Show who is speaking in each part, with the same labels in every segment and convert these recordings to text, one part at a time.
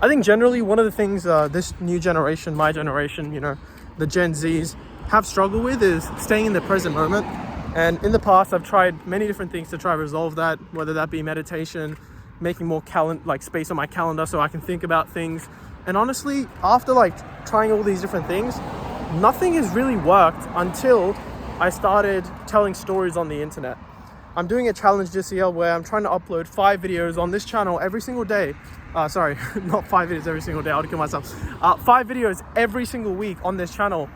Speaker 1: I think generally one of the things this new generation, my generation, the Gen Zs have struggled with is staying in the present moment. And in the past, I've tried many different things to try to resolve that, whether that be meditation, making more space on my calendar so I can think about things. And honestly, after trying all these different things, nothing has really worked until I started telling stories on the internet. I'm doing a challenge this year where I'm trying to upload 5 videos on this channel every single day. Sorry, not 5 videos every single day, I would kill myself. 5 videos every single week on this channel.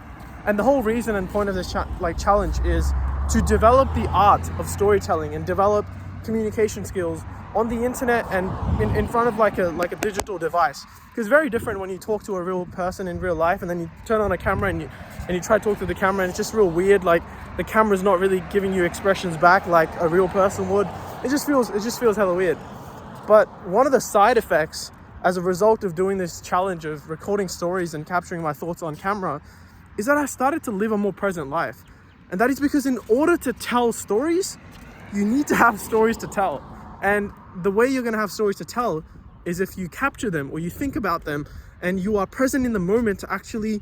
Speaker 1: And the whole reason and point of this challenge is to develop the art of storytelling and develop communication skills on the internet and in front of like a digital device. Because it's very different when you talk to a real person in real life and then you turn on a camera and you try to talk to the camera and it's just real weird. Like the camera's not really giving you expressions back like a real person would. It just feels hella weird. But one of the side effects as a result of doing this challenge of recording stories and capturing my thoughts on camera is that I started to live a more present life. And that is because in order to tell stories, you need to have stories to tell. And the way you're going to have stories to tell is if you capture them or you think about them and you are present in the moment to actually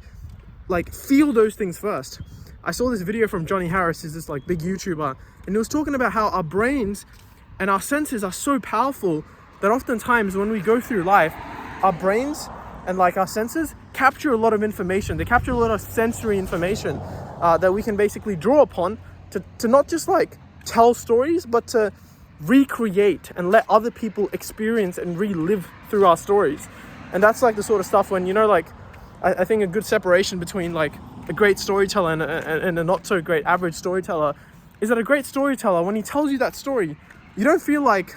Speaker 1: feel those things first. I saw this video from Johnny Harris, who's this big YouTuber, and he was talking about how our brains and our senses are so powerful that oftentimes when we go through life, our brains and our senses capture a lot of information. They capture a lot of sensory information that we can basically draw upon to not just tell stories, but to recreate and let other people experience and relive through our stories. And that's the sort of stuff when, I think a good separation between a great storyteller and a not so great average storyteller is that a great storyteller, when he tells you that story, you don't feel like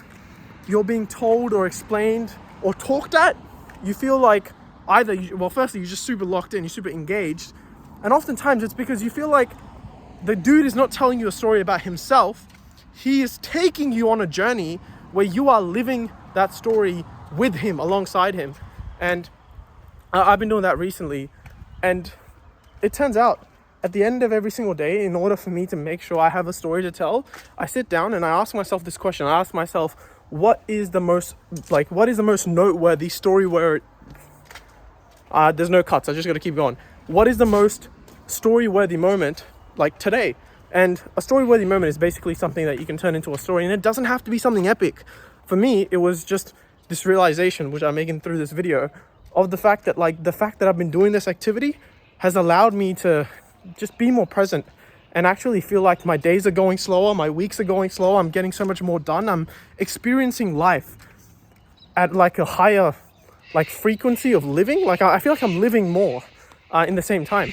Speaker 1: you're being told or explained or talked at. You feel like firstly, you're just super locked in, you're super engaged. And oftentimes it's because you feel like the dude is not telling you a story about himself. He is taking you on a journey where you are living that story with him, alongside him. And I've been doing that recently. And it turns out at the end of every single day, in order for me to make sure I have a story to tell, I sit down and I ask myself this question. I ask myself, what is the most noteworthy story where there's no cuts. I just got to keep going. What is the most story-worthy moment today? And a story-worthy moment is basically something that you can turn into a story, and it doesn't have to be something epic. For me, it was just this realization, which I'm making through this video, of the fact that I've been doing this activity has allowed me to just be more present and actually feel like my days are going slower, my weeks are going slower, I'm getting so much more done. I'm experiencing life at a higher frequency of living. I feel like I'm living more in the same time.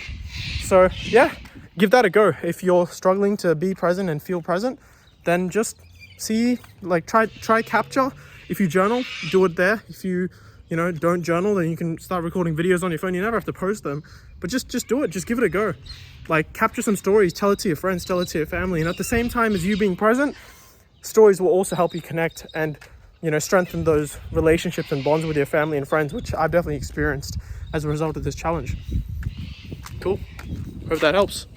Speaker 1: So yeah, give that a go. If you're struggling to be present and feel present, then just try capture. If you journal, do it there. If you don't journal, then you can start recording videos on your phone. You never have to post them, but just do it. Just give it a go. Capture some stories, tell it to your friends, tell it to your family. And at the same time as you being present, stories will also help you connect and strengthen those relationships and bonds with your family and friends, which I've definitely experienced as a result of this challenge. Cool. Hope that helps.